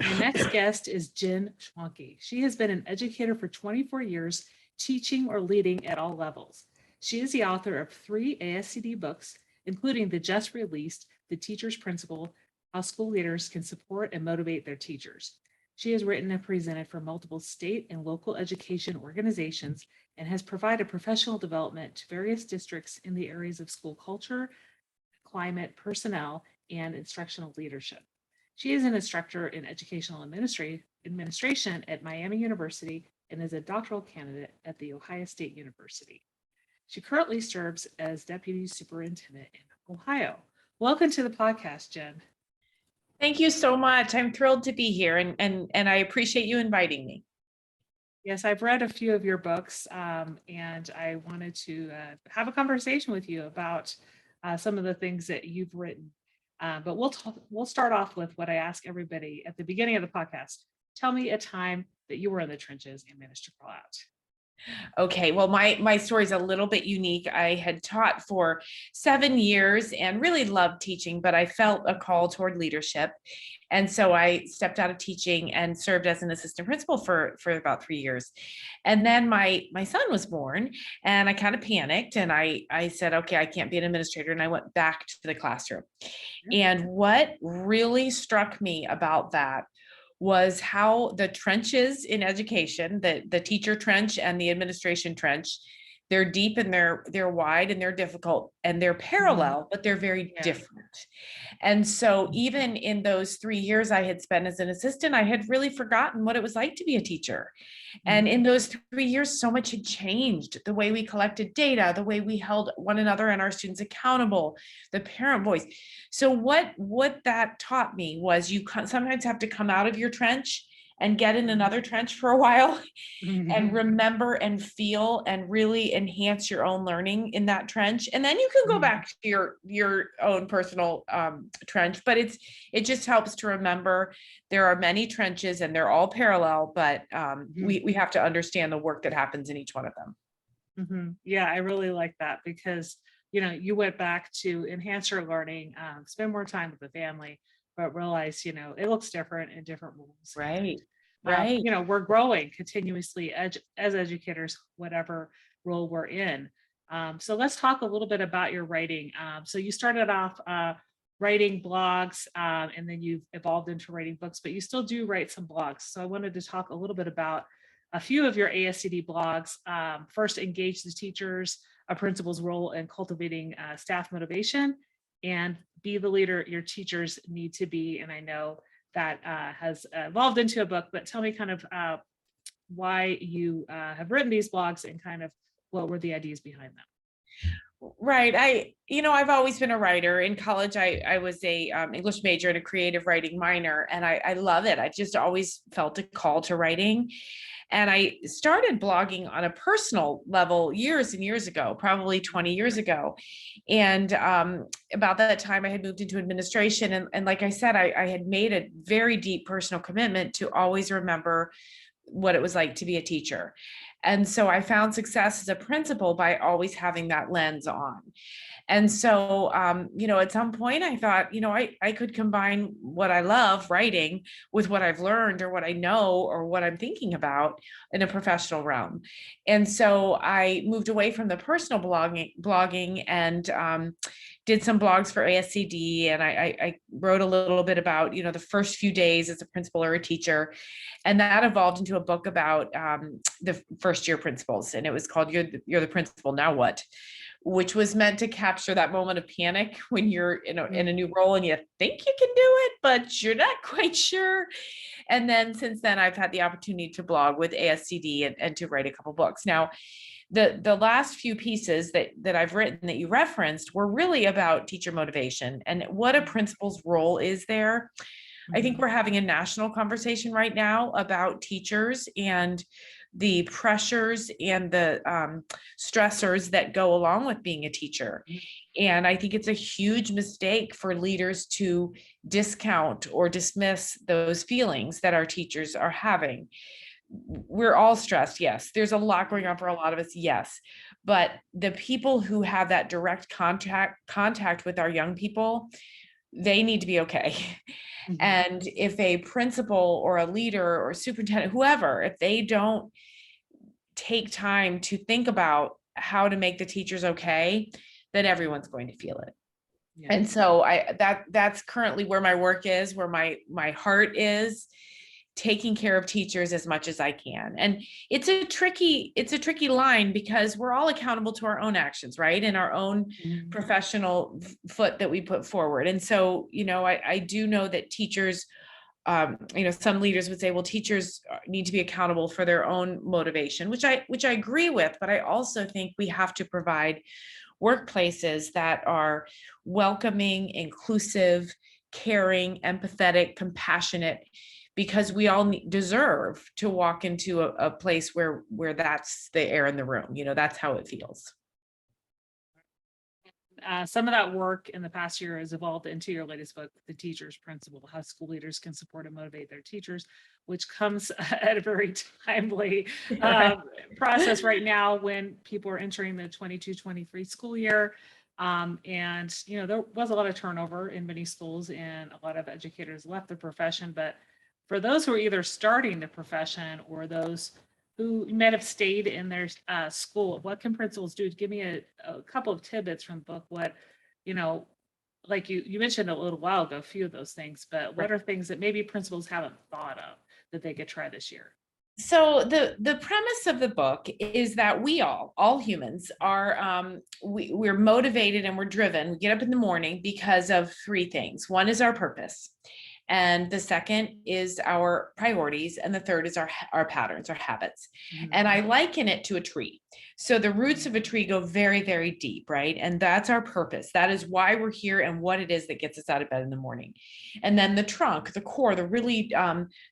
My next guest is Jen Schwanke. She has been an educator for 24 years, teaching or leading at all levels. She is the author of 3 ASCD books, including the just released The Teacher's Principle: How School Leaders Can Support and Motivate Their Teachers. She has written and presented for multiple state and local education organizations and has provided professional development to various districts in the areas of school culture, climate, personnel, and instructional leadership. She is an instructor in educational administration at Miami University and is a doctoral candidate at The Ohio State University. She currently serves as Deputy Superintendent in Ohio. Welcome to the podcast, Jen. Thank you so much. I'm thrilled to be here, and I appreciate you inviting me. Yes, I've read a few of your books, and I wanted to have a conversation with you about some of the things that you've written. But we'll start off with what I ask everybody at the beginning of the podcast. Tell me a time that you were in the trenches and managed to crawl out. Okay, well, my story is a little bit unique. I had taught for 7 years and really loved teaching, but I felt a call toward leadership. And so I stepped out of teaching and served as an assistant principal for about 3 years. And then my son was born, and I kind of panicked, and I said, okay, I can't be an administrator. And I went back to the classroom. And what really struck me about that was how the trenches in education, the teacher trench and the administration trench, they're deep and they're wide and they're difficult and they're parallel, but they're very different. And so even in those 3 years I had spent as an assistant, I had really forgotten what it was like to be a teacher. And in those 3 years, so much had changed. The way we collected data, the way we held one another and our students accountable, the parent voice. So what that taught me was you sometimes have to come out of your trench and get in another trench for a while and remember and feel and really enhance your own learning in that trench. And then you can go back to your own personal trench, but it just helps to remember there are many trenches and they're all parallel, but we have to understand the work that happens in each one of them. Yeah, I really like that because, you went back to enhance your learning, spend more time with the family, but realize, it looks different in different rooms. Right. We're growing continuously as educators, whatever role we're in. So let's talk a little bit about your writing. So you started off writing blogs, and then you've evolved into writing books, but you still do write some blogs. So I wanted to talk a little bit about a few of your ASCD blogs. First, engage the teachers, a principal's role in cultivating staff motivation, and be the leader your teachers need to be. And I know that has evolved into a book, but tell me kind of why you have written these blogs and kind of what were the ideas behind them. Right. I've always been a writer. In college, I was a English major and a creative writing minor, and I love it. I just always felt a call to writing. And I started blogging on a personal level years and years ago, probably 20 years ago. And about that time, I had moved into administration. And like I said, I had made a very deep personal commitment to always remember what it was like to be a teacher. And so I found success as a principal by always having that lens on. And so, at some point I thought, I could combine what I love writing with what I've learned or what I know or what I'm thinking about in a professional realm. And so I moved away from the personal blogging and did some blogs for ASCD. And I wrote a little bit about, the first few days as a principal or a teacher. And that evolved into a book about the first year principals. And it was called You're the Principal, Now What? Which was meant to capture that moment of panic when you're in a new role and you think you can do it, but you're not quite sure. And then since then, I've had the opportunity to blog with ASCD and to write a couple books. Now, the last few pieces that I've written that you referenced were really about teacher motivation and what a principal's role is there. I think we're having a national conversation right now about teachers and the pressures and the stressors that go along with being a teacher. And I think it's a huge mistake for leaders to discount or dismiss those feelings that our teachers are having. We're all stressed, yes. There's a lot going on for a lot of us, yes. But the people who have that direct contact with our young people, they need to be okay. And if a principal or a leader or superintendent, whoever, if they don't take time to think about how to make the teachers okay, then everyone's going to feel it. Yeah. And so that's currently where my work is, where my heart is, taking care of teachers as much as I can. And it's a tricky line, because we're all accountable to our own actions, right? And our own professional foot that we put forward. And so, I do know that teachers, some leaders would say, well, teachers need to be accountable for their own motivation, which I agree with, but I also think we have to provide workplaces that are welcoming, inclusive, caring, empathetic, compassionate, because we all deserve to walk into a place where that's the air in the room. That's how it feels. Some of that work in the past year has evolved into your latest book, The Teacher's Principle: How School Leaders Can Support and Motivate Their Teachers, which comes at a very timely process right now when people are entering the 22-23 school year. And, there was a lot of turnover in many schools, and a lot of educators left the profession. But for those who are either starting the profession or those who might have stayed in their school, what can principals do? Give me a couple of tidbits from the book. What, like you mentioned a little while ago, a few of those things, but what are things that maybe principals haven't thought of that they could try this year? So the premise of the book is that we all humans are, we're motivated and we're driven. We get up in the morning because of three things. One is our purpose, and the second is our priorities, and the third is our patterns, our habits. And I liken it to a tree. So the roots of a tree go very, very deep, right? And that's our purpose. That is why we're here and what it is that gets us out of bed in the morning. And then the trunk, the core, the really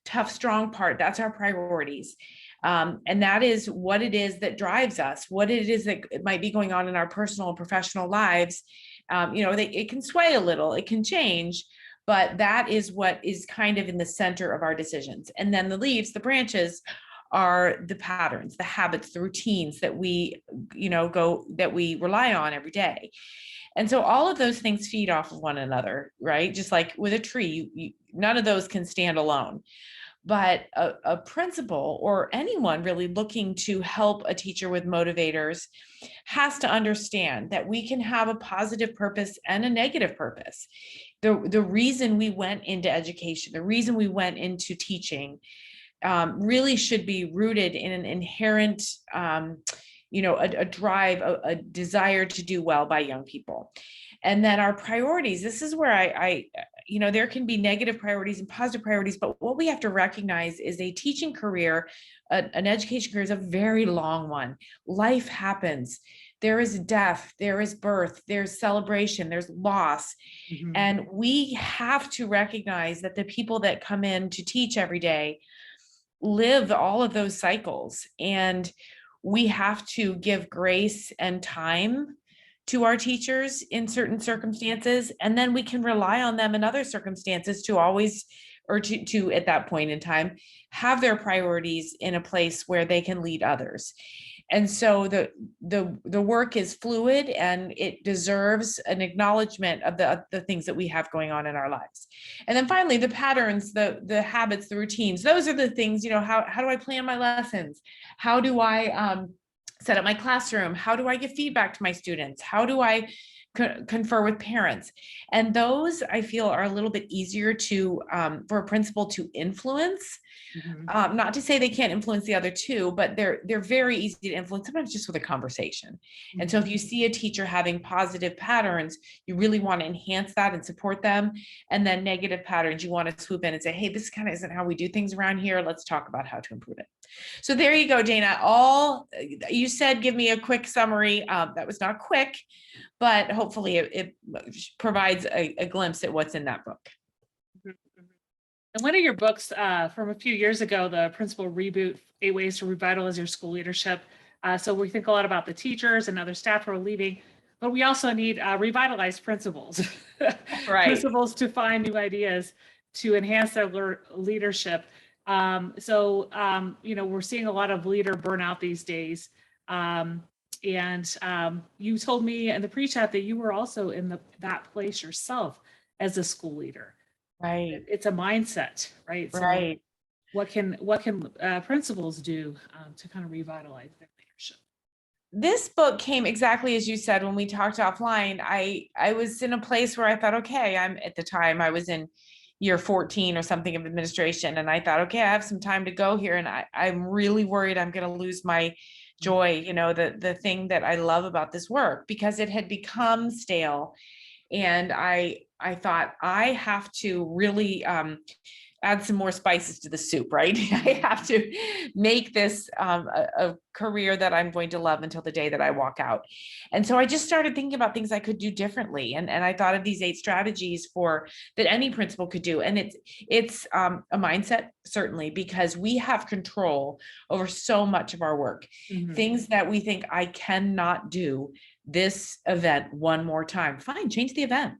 tough, strong part, that's our priorities. And that is what it is that drives us, what it is that might be going on in our personal and professional lives. It can sway a little, it can change, but that is what is kind of in the center of our decisions. And then the leaves, the branches, are the patterns, the habits, the routines that we, that we rely on every day. And so all of those things feed off of one another, right? Just like with a tree, none of those can stand alone. But a principal or anyone really looking to help a teacher with motivators has to understand that we can have a positive purpose and a negative purpose. The reason we went into education, the reason we went into teaching, really should be rooted in an inherent, a drive, a desire to do well by young people. And then our priorities, this is where I there can be negative priorities and positive priorities, but what we have to recognize is a teaching career, an education career, is a very long one. Life happens. There is death, there is birth, there's celebration, there's loss. And we have to recognize that the people that come in to teach every day live all of those cycles. And we have to give grace and time to our teachers in certain circumstances, and then we can rely on them in other circumstances to always, or to at that point in time, have their priorities in a place where they can lead others. And so the work is fluid, and it deserves an acknowledgement of the things that we have going on in our lives. And then finally, the patterns, the habits, the routines, those are the things, how do I plan my lessons? How do I set up my classroom? How do I give feedback to my students? How do I confer with parents? And those, I feel, are a little bit easier to for a principal to influence. Not to say they can't influence the other two, but they're very easy to influence, sometimes just with a conversation. And so if you see a teacher having positive patterns, you really want to enhance that and support them. And then negative patterns, you want to swoop in and say, hey, this kind of isn't how we do things around here. Let's talk about how to improve it. So there you go, Dana. You said, give me a quick summary. That was not quick, but hopefully it provides a glimpse at what's in that book. And one of your books from a few years ago, the Principal Reboot, 8 Ways to Revitalize Your School Leadership. So we think a lot about the teachers and other staff who are leaving, but we also need revitalized principals, Right. principals to find new ideas to enhance their leadership. We're seeing a lot of leader burnout these days. You told me in the pre-chat that you were also in that place yourself as a school leader. Right. It's a mindset, right? So Right. what can principals do to kind of revitalize their leadership? This book came exactly as you said when we talked offline. I was in a place where I thought, okay, I'm at the time I was in year 14 or something of administration, and I thought, okay, I have some time to go here, and I'm really worried I'm going to lose my joy, the thing that I love about this work, because it had become stale. And I thought I have to really add some more spices to the soup, right? I have to make this a career that I'm going to love until the day that I walk out. And so I just started thinking about things I could do differently. And I thought of these 8 strategies for that any principal could do. And it's a mindset, certainly, because we have control over so much of our work. Mhm. Things that we think I cannot do this event one more time. Fine, change the event.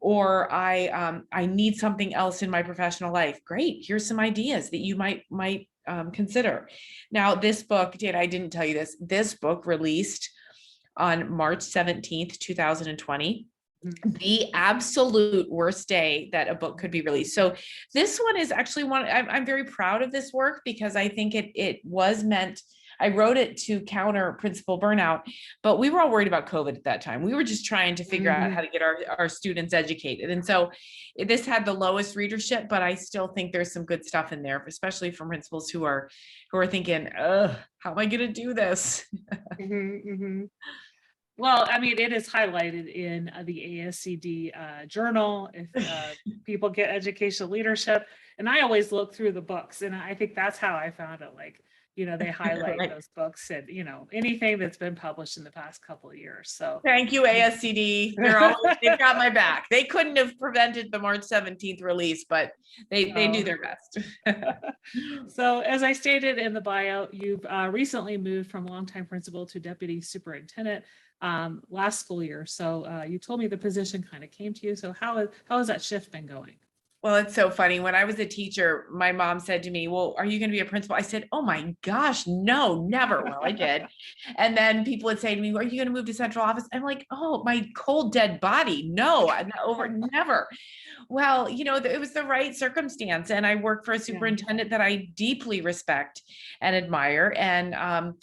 Or I need something else in my professional life. Great, here's some ideas that you might consider. Now, this book, I didn't tell you this. This book released on March 17th, 2020. The absolute worst day that a book could be released. So this one is actually one, I'm very proud of this work, because I think it was meant, I wrote it to counter principal burnout, but we were all worried about COVID at that time. We were just trying to figure out how to get our students educated. And so this had the lowest readership, but I still think there's some good stuff in there, especially from principals who are thinking, how am I going to do this? Mhm, mhm. Well, I mean, it is highlighted in the ASCD journal if people get educational leadership. And I always look through the books, and I think that's how I found it. Like, they highlight Right. those books and, anything that's been published in the past couple of years. So Thank you, ASCD. They've got my back. They couldn't have prevented the March 17th release, but they do their best. So as I stated in the bio, you've recently moved from longtime principal to deputy superintendent last school year. So you told me the position kind of came to you. So how has that shift been going? Well, it's so funny. When I was a teacher, my mom said to me, well, are you going to be a principal? I said, oh my gosh, no, never. Well, I did. And then people would say to me, are you going to move to central office? I'm like, oh, my cold, dead body. No, I'm not over, never. Well, it was the right circumstance. And I work for a superintendent that I deeply respect and admire. And,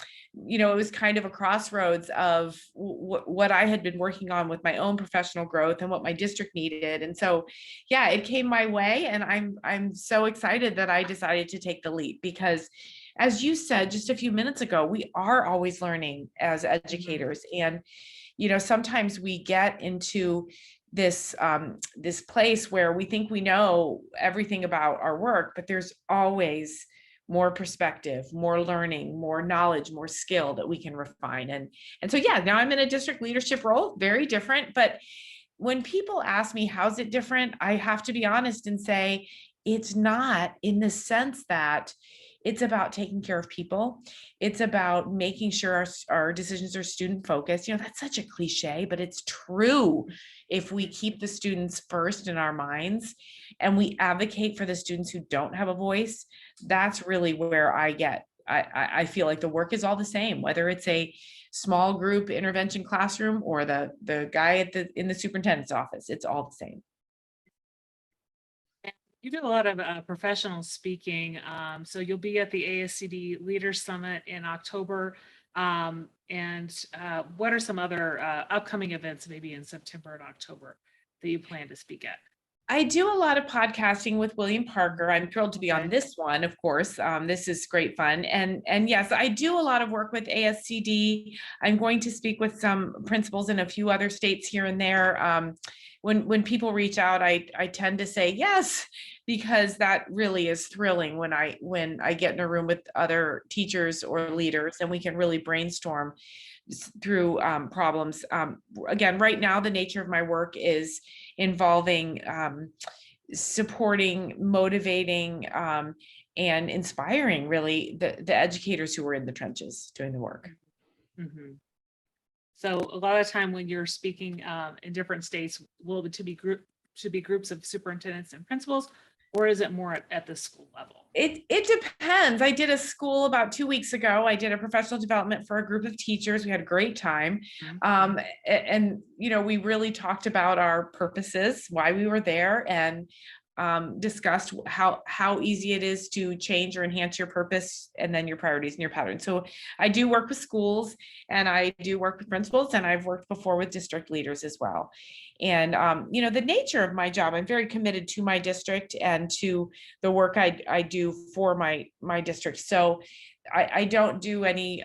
it was kind of a crossroads of what I had been working on with my own professional growth and what my district needed. And so, yeah, it came my way, and I'm so excited that I decided to take the leap, because as you said just a few minutes ago, we are always learning as educators. And, sometimes we get into this place where we think we know everything about our work, but there's always more perspective, more learning, more knowledge, more skill that we can refine. And so, yeah, now I'm in a district leadership role, very different. But when people ask me, how's it different? I have to be honest and say, it's not, in the sense that it's about taking care of people. It's about making sure our decisions are student focused. That's such a cliche, but it's true. If we keep the students first in our minds and we advocate for the students who don't have a voice, that's really where I feel like the work is all the same, whether it's a small group intervention classroom or the guy in the superintendent's office. It's all the same. You do a lot of professional speaking. So you'll be at the ASCD Leaders Summit in October. And what are some other upcoming events, maybe in September and October, that you plan to speak at? I do a lot of podcasting with William Parker. I'm thrilled to be on this one, of course. This is great fun. And yes, I do a lot of work with ASCD. I'm going to speak with some principals in a few other states here and there. When people reach out, I tend to say yes, because that really is thrilling when I get in a room with other teachers or leaders, and we can really brainstorm through problems. Again, right now, the nature of my work is involving supporting, motivating, and inspiring, really, the educators who are in the trenches doing the work. Mm-hmm. So a lot of time when you're speaking in different states, will it to be groups of superintendents and principals, or is it more at the school level? It depends. I did a school about 2 weeks ago. I did a professional development for a group of teachers. We had a great time. And we really talked about our purposes, why we were there. And discussed how easy it is to change or enhance your purpose and then your priorities and your patterns. So I do work with schools and I do work with principals, and I've worked before with district leaders as well. And the nature of my job, I'm very committed to my district and to the work I do for my district. So I don't do any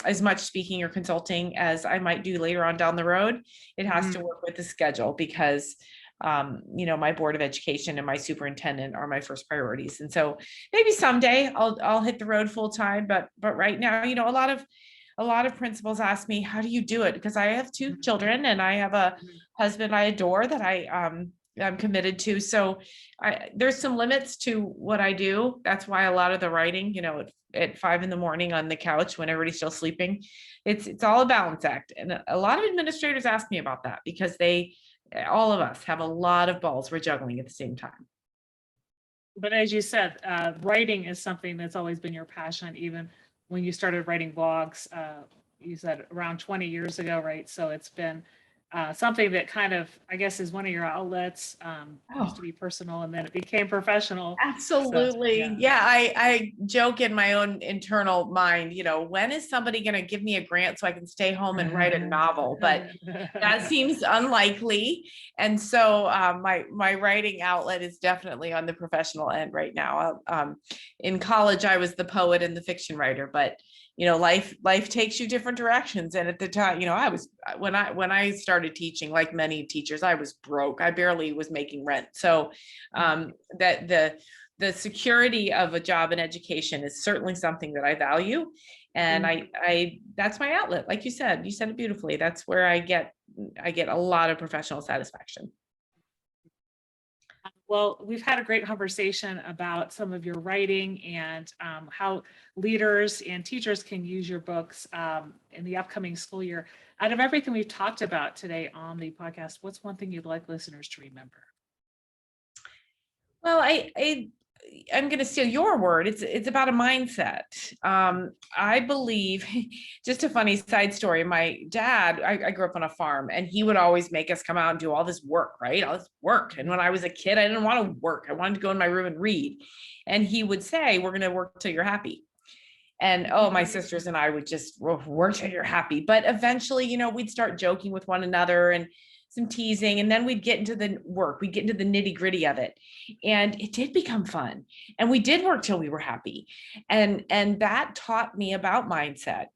as much speaking or consulting as I might do later on down the road. It has to work with the schedule because my board of education and my superintendent are my first priorities. And so maybe someday I'll hit the road full time, but right now, a lot of principals ask me, how do you do it? Because I have two children and I have a husband I adore that I'm committed to. So there's some limits to what I do. That's why a lot of the writing, at 5 a.m. on the couch when everybody's still sleeping, it's all a balance act. And a lot of administrators ask me about that because all of us have a lot of balls we're juggling at the same time. But as you said, writing is something that's always been your passion, even when you started writing blogs, you said around 20 years ago, right? So it's been something that kind of, I guess, is one of your outlets. Used to be personal and then it became professional. Absolutely. So, yeah. I joke in my own internal mind, when is somebody going to give me a grant so I can stay home and write a novel? But that seems unlikely. And so my writing outlet is definitely on the professional end right now. In college, I was the poet and the fiction writer, but life takes you different directions. And at the time, I was, when I started teaching, like many teachers, I was broke. I barely was making rent. So that the security of a job in education is certainly something that I value. And I that's my outlet. Like you said it beautifully. That's where I get a lot of professional satisfaction. Well, we've had a great conversation about some of your writing and how leaders and teachers can use your books in the upcoming school year. Out of everything we've talked about today on the podcast, what's one thing you'd like listeners to remember? Well, I'm going to steal your word. It's about a mindset. I believe, just a funny side story. My dad, I grew up on a farm, and he would always make us come out and do all this work, right? All this work. And when I was a kid, I didn't want to work. I wanted to go in my room and read. And he would say, we're going to work till you're happy. And my sisters and I would just work till you're happy. But eventually, we'd start joking with one another and some teasing, and then we'd get into the work, we'd get into the nitty gritty of it. And it did become fun. And we did work till we were happy. And that taught me about mindset.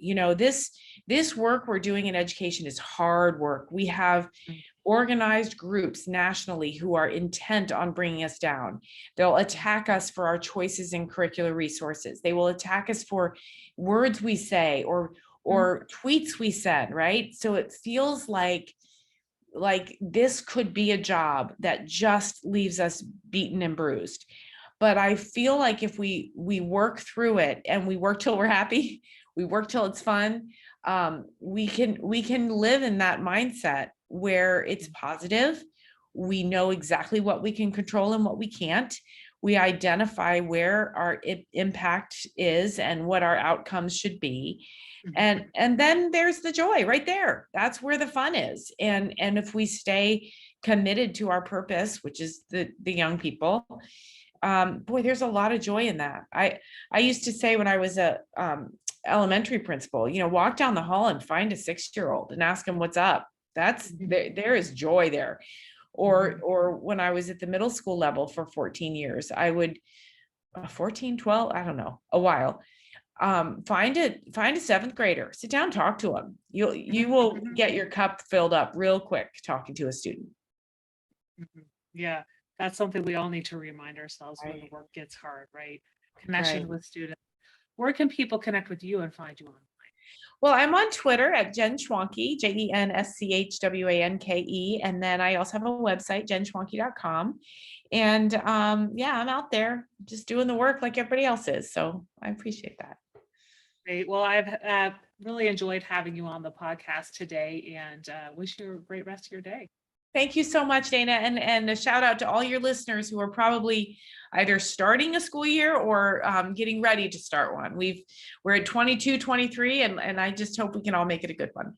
This work we're doing in education is hard work. We have organized groups nationally who are intent on bringing us down. They'll attack us for our choices in curricular resources. They will attack us for words we say or tweets we send, right? So it feels like this could be a job that just leaves us beaten and bruised. But I feel like if we work through it and we work till we're happy, we work till it's fun, we can live in that mindset where it's positive. We know exactly what we can control and what we can't. We identify where our impact is and what our outcomes should be. And then there's the joy right there. That's where the fun is. And if we stay committed to our purpose, which is the young people, boy, there's a lot of joy in that. I used to say when I was a elementary principal, walk down the hall and find a 6-year-old and ask them what's up. There is joy there. Or when I was at the middle school level for 14 years, I would 14, 12, I don't know, a while. Find a 7th grader, sit down, talk to them. You will get your cup filled up real quick talking to a student. Yeah, that's something we all need to remind ourselves when the work gets hard, right? Connection with students. Where can people connect with you and find you online? Well, I'm on Twitter at Jen Schwanke, JenSchwanke. And then I also have a website, jenschwanke.com. And I'm out there just doing the work like everybody else is. So I appreciate that. Great. Well, I've really enjoyed having you on the podcast today, and wish you a great rest of your day. Thank you so much, Dana. And a shout out to all your listeners who are probably either starting a school year or getting ready to start one. We're at 22, 23, and I just hope we can all make it a good one.